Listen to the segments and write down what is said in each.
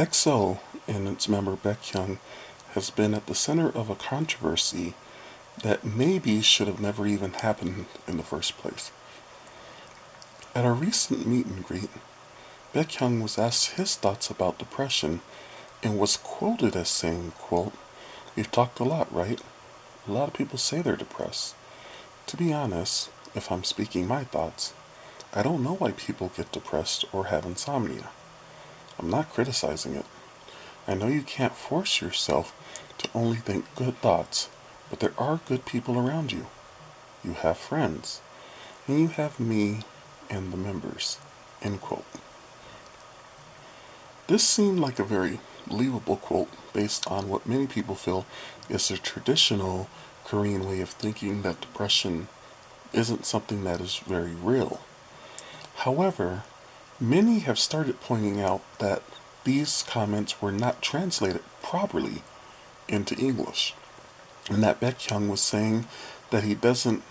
EXO and its member BaekHyun has been at the center of a controversy that maybe should have never even happened in the first place. At a recent meet and greet, BaekHyun was asked his thoughts about depression and was quoted as saying, quote, "We've talked a lot, right? A lot of people say they're depressed. To be honest, if I'm speaking my thoughts, I don't know why people get depressed or have insomnia. I'm not criticizing it. I know you can't force yourself to only think good thoughts, but there are good people around you. You have friends, and you have me and the members." End quote. This seemed like a very believable quote based on what many people feel is the traditional Korean way of thinking that depression isn't something that is very real. However, many have started pointing out that these comments were not translated properly into English, and that BaekHyun was saying that he doesn't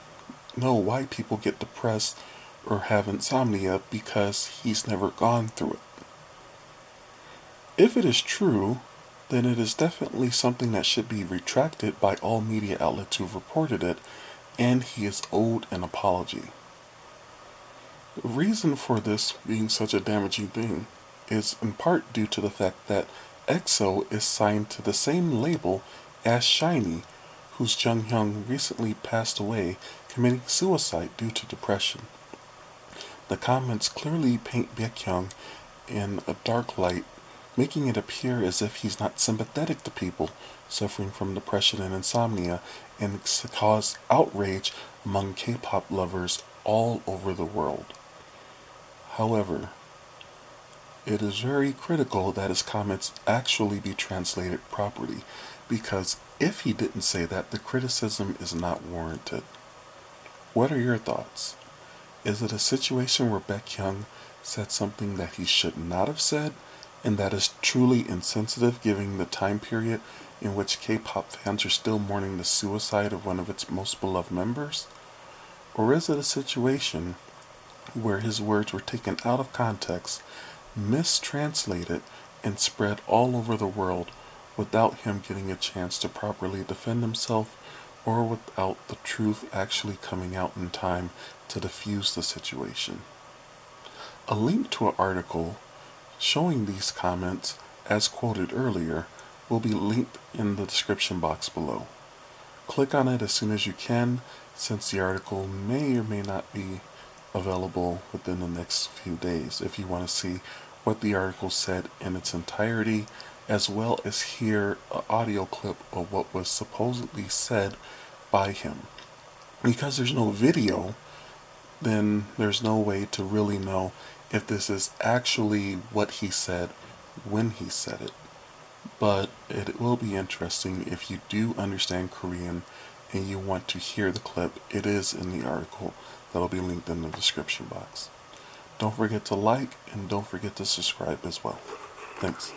know why people get depressed or have insomnia because he's never gone through it. If it is true, then it is definitely something that should be retracted by all media outlets who've reported it, and he is owed an apology. The reason for this being such a damaging thing is in part due to the fact that EXO is signed to the same label as SHINee, whose JongHyun recently passed away committing suicide due to depression. The comments clearly paint BaekHyun in a dark light, making it appear as if he's not sympathetic to people suffering from depression and insomnia, and cause outrage among K-pop lovers all over the world. However, it is very critical that his comments actually be translated properly, because if he didn't say that, the criticism is not warranted. What are your thoughts? Is it a situation where BaekHyun said something that he should not have said, and that is truly insensitive given the time period in which K-pop fans are still mourning the suicide of one of its most beloved members? Or is it a situation where his words were taken out of context, mistranslated, and spread all over the world without him getting a chance to properly defend himself, or without the truth actually coming out in time to diffuse the situation? A link to an article showing these comments, as quoted earlier, will be linked in the description box below. Click on it as soon as you can, since the article may or may not be available within the next few days if you want to see what the article said in its entirety, as well as hear an audio clip of what was supposedly said by him. Because there's no video, then there's no way to really know if this is actually what he said when he said it. But it will be interesting if you do understand Korean and you want to hear the clip. It is in the article that'll be linked in the description box. Don't forget to like and don't forget to subscribe as well. Thanks.